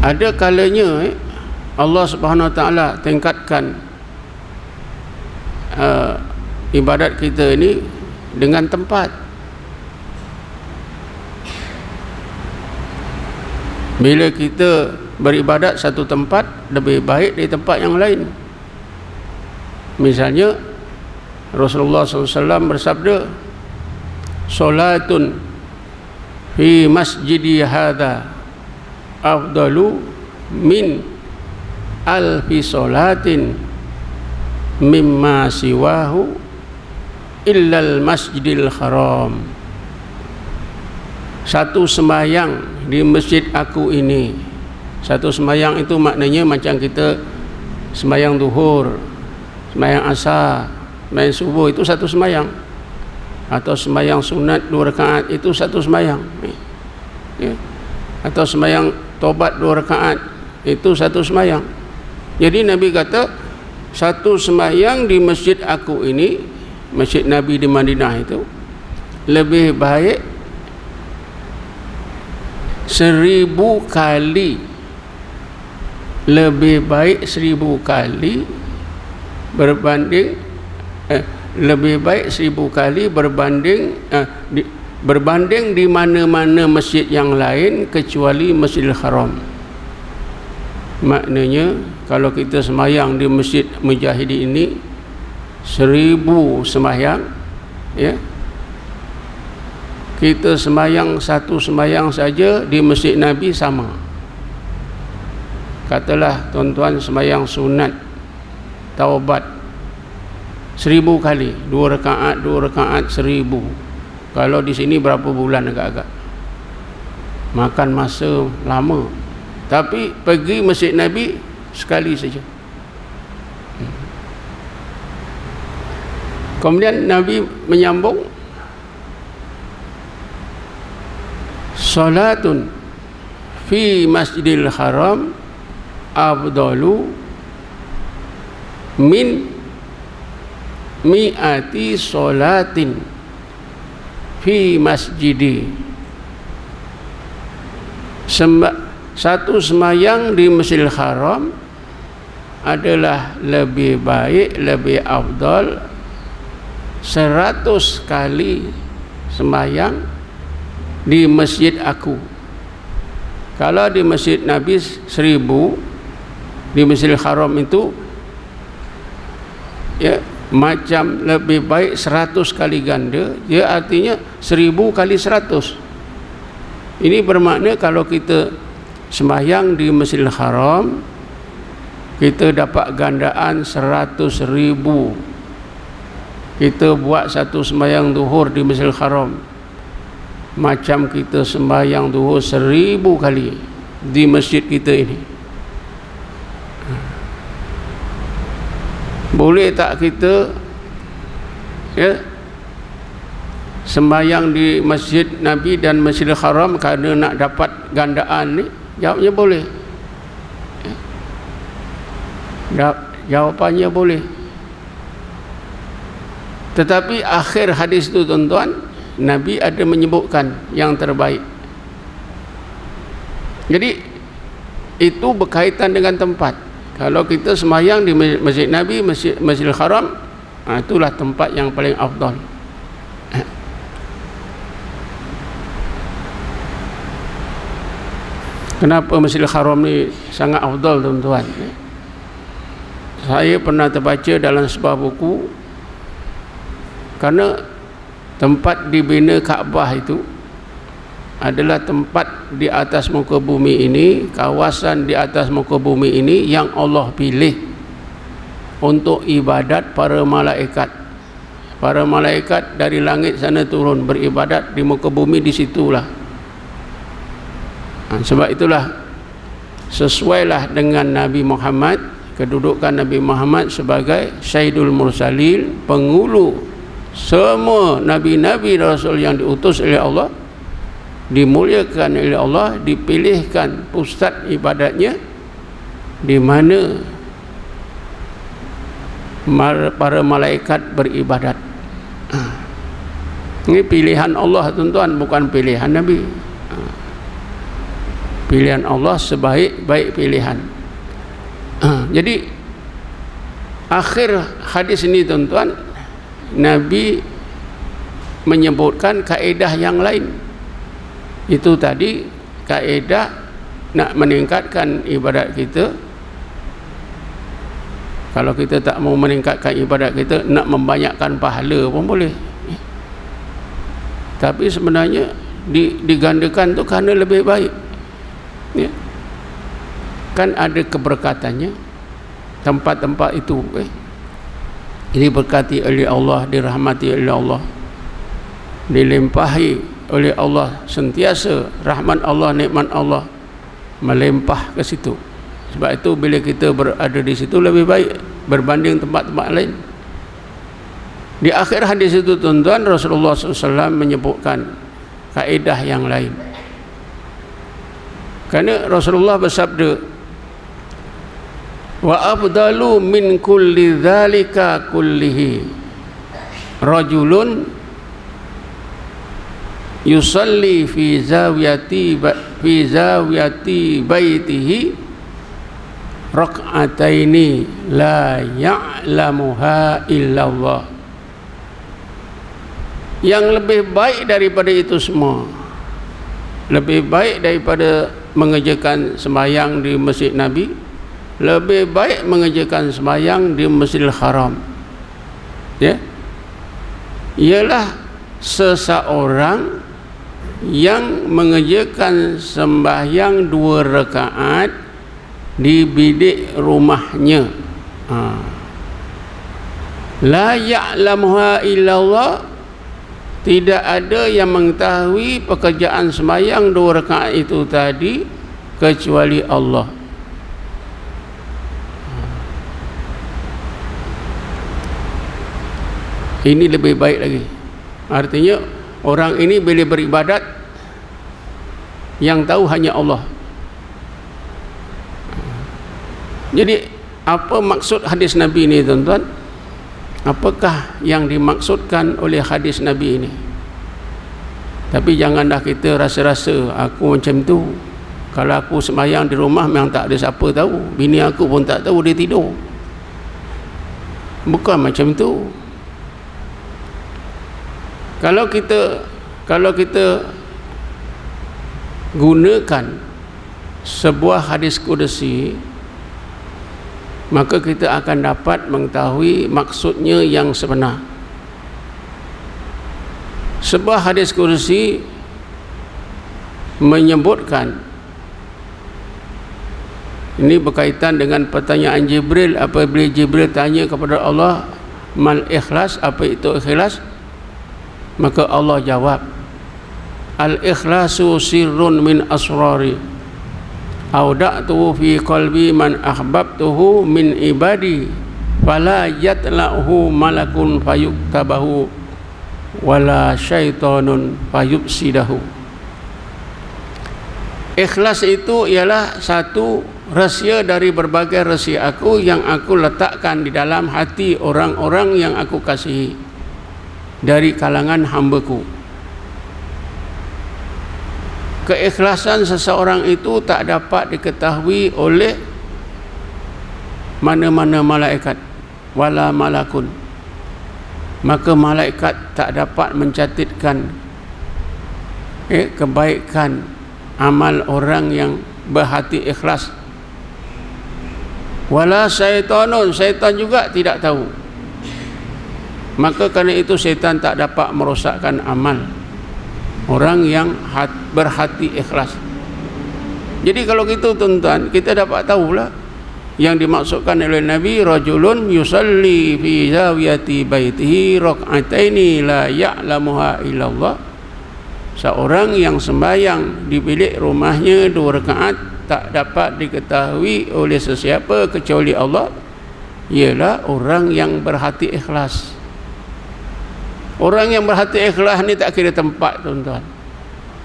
Ada kalanya Allah Subhanahu Wa Taala tingkatkan ibadat kita ini dengan tempat. Bila kita beribadat satu tempat lebih baik dari tempat yang lain. Misalnya Rasulullah SAW bersabda, "Salatun fi masjidi hadha afdalu min alfi salatin mimma siwahu illal masjidil haram." Satu sembahyang di masjid aku ini, satu sembahyang itu maknanya macam kita sembahyang zuhur, sembahyang asar, sembahyang subuh, itu satu sembahyang. Atau sembahyang sunat 2 rakaat, itu satu sembahyang. Ya. Atau sembahyang tobat 2 rakaat, itu satu sembahyang. Jadi Nabi kata, satu sembahyang di masjid aku ini, masjid Nabi di Madinah itu, lebih baik 1000 kali, lebih baik 1000 kali berbanding lebih baik 1000 kali berbanding di mana-mana masjid yang lain kecuali Masjidil Haram. Maknanya kalau kita sembahyang di Masjid Mujahidin ini 1000 sembahyang, ya, kita sembahyang satu sembahyang saja di Masjid Nabi sama. Katalah tuan-tuan sembahyang sunat taubat 1000 kali, 2 rakaat 1000. Kalau di sini berapa bulan agak-agak, makan masa lama. Tapi pergi Masjid Nabi sekali saja. Kemudian Nabi menyambung, salatun fi masjidil haram afdalu min mi'ati salatin fi masjidi. Satu sembahyang di Masjidil Haram adalah lebih baik, lebih afdal 100 kali sembahyang di masjid aku. Kalau di Masjid Nabi 1000, di Masjidil Haram itu, ya, macam lebih baik 100 kali ganda. Dia artinya 1000 kali 100. Ini bermakna kalau kita sembahyang di Masjidil Haram, kita dapat gandaan 100.000. Kita buat satu sembahyang zuhur di Masjidil Haram, macam kita sembahyang zuhur 1000 kali di masjid kita ini. Boleh tak kita, ya, sembahyang di Masjid Nabi dan Masjidil Haram kerana nak dapat gandaan ni? Jawabnya boleh. Jawapannya boleh. Tetapi akhir hadis itu tuan-tuan, Nabi ada menyebutkan yang terbaik. Jadi itu berkaitan dengan tempat. Kalau kita sembahyang di Masjid Nabi, Masjidil Haram, itulah tempat yang paling afdal. Kenapa Masjidil Haram ni sangat afdal tuan-tuan? Saya pernah terbaca dalam sebuah buku, kerana tempat dibina Kaabah itu adalah tempat di atas muka bumi ini, kawasan di atas muka bumi ini yang Allah pilih untuk ibadat para malaikat. Para malaikat dari langit sana turun beribadat di muka bumi, di situlah. Sebab itulah sesuailah dengan Nabi Muhammad, kedudukan Nabi Muhammad sebagai Sayyidul Mursalin, penghulu semua nabi-nabi dan rasul yang diutus oleh Allah, dimuliakan oleh Allah, dipilihkan pusat ibadatnya di mana para malaikat beribadat. Ini pilihan Allah tuan-tuan, bukan pilihan Nabi. pilihan Allah sebaik-baik pilihan. Jadi akhir hadis ini tuan-tuan, Nabi menyebutkan kaedah yang lain. Itu tadi kaedah nak meningkatkan ibadat kita. Kalau kita tak mau meningkatkan ibadat kita, nak membanyakkan pahala pun boleh. Tapi sebenarnya digandakan tu kerana lebih baik. Ya. Kan ada keberkatannya tempat-tempat itu. Diberkati oleh Allah, dirahmati oleh Allah, dilimpahi oleh Allah, sentiasa rahmat Allah, nikmat Allah melimpah ke situ. Sebab itu bila kita berada di situ lebih baik berbanding tempat-tempat lain. Di akhir hadis itu tuan-tuan, Rasulullah SAW menyebutkan kaedah yang lain. Kerana Rasulullah bersabda, wa afdalu min kulli dzalika kullihi rajulun yusalli fi zawiyati baitihi rak'ataini la ya'lamuha illallah. Yang lebih baik daripada itu semua, lebih baik daripada mengerjakan sembahyang di Masjid Nabi, lebih baik mengerjakan sembahyang di Masjidil Haram, ya, ialah seseorang yang mengerjakan sembahyang 2 rakaat di bilik rumahnya. La ya'lamuha illallah, tidak ada yang mengetahui pekerjaan sembahyang 2 rakaat itu tadi kecuali Allah. Ini lebih baik lagi. Artinya orang ini bila beribadat yang tahu hanya Allah. Jadi apa maksud hadis Nabi ini tuan-tuan? Apakah yang dimaksudkan oleh hadis Nabi ini? Tapi janganlah kita rasa-rasa aku macam tu. Kalau aku sembahyang di rumah memang tak ada siapa tahu. Bini aku pun tak tahu dia tidur. Bukan macam tu. Kalau kita gunakan sebuah hadis qudsi, maka kita akan dapat mengetahui maksudnya yang sebenar. Sebuah hadis qudsi menyebutkan, ini berkaitan dengan pertanyaan Jibril apabila Jibril tanya kepada Allah, mal ikhlas, apa itu ikhlas? Maka Allah jawab, al-ikhlasu sirrun min asrari auda'tuhu fi qalbi man ahbabtuhu min ibadi fala yatla'hu malakun fayuktabahu wala syaitanun fayubsidahu. Ikhlas itu ialah satu rahsia dari berbagai rahsia aku yang aku letakkan di dalam hati orang-orang yang aku kasihi dari kalangan hamba-Ku. Keikhlasan seseorang itu tak dapat diketahui oleh mana-mana malaikat, wala malakun. Maka malaikat tak dapat mencatatkan kebaikan amal orang yang berhati ikhlas. Wala syaitanun, syaitan juga tidak tahu. Maka kerana itu syaitan tak dapat merosakkan amal orang yang berhati ikhlas. Jadi kalau gitu tuan-tuan, kita dapat tahulah yang dimaksudkan oleh Nabi, rajulun yusalli fi zawiyati baitihi rak'ataini la ya'lamuha illallah. Seorang yang sembahyang di bilik rumahnya 2 rakaat tak dapat diketahui oleh sesiapa kecuali Allah, ialah orang yang berhati ikhlas. Orang yang berhati ikhlas ni tak kira tempat tuan-tuan.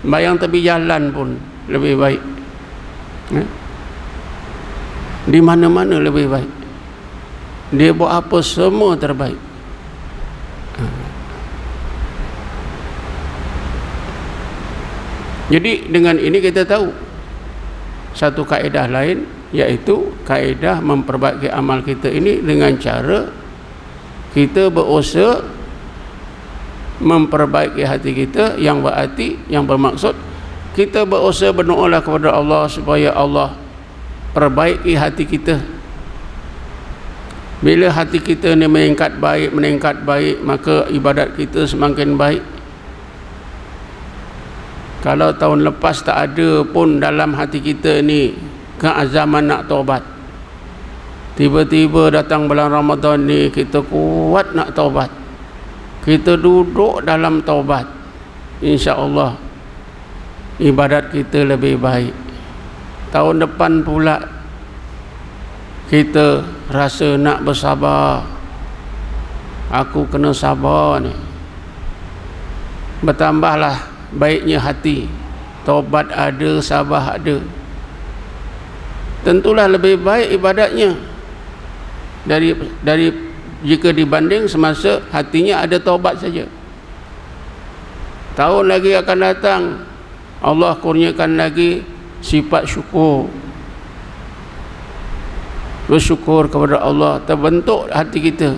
Sembahyang tepi jalan pun lebih baik. Di mana-mana lebih baik. Dia buat apa semua terbaik. Jadi dengan ini kita tahu satu kaedah lain, iaitu kaedah memperbaiki amal kita ini dengan cara kita berusaha memperbaiki hati kita, yang berarti, yang bermaksud kita berusaha berdoalah kepada Allah supaya Allah perbaiki hati kita. Bila hati kita ni meningkat baik, maka ibadat kita semakin baik. Kalau tahun lepas tak ada pun dalam hati kita ni keazaman nak taubat, tiba-tiba datang bulan Ramadan ni kita kuat nak taubat, kita duduk dalam taubat, insya-Allah ibadat kita lebih baik. Tahun depan pula kita rasa nak bersabar, aku kena sabar ni, bertambahlah baiknya hati, taubat ada, sabar ada, tentulah lebih baik ibadatnya dari jika dibanding semasa hatinya ada taubat saja. Tahun lagi akan datang, Allah kurniakan lagi sifat syukur, bersyukur kepada Allah, terbentuk hati kita.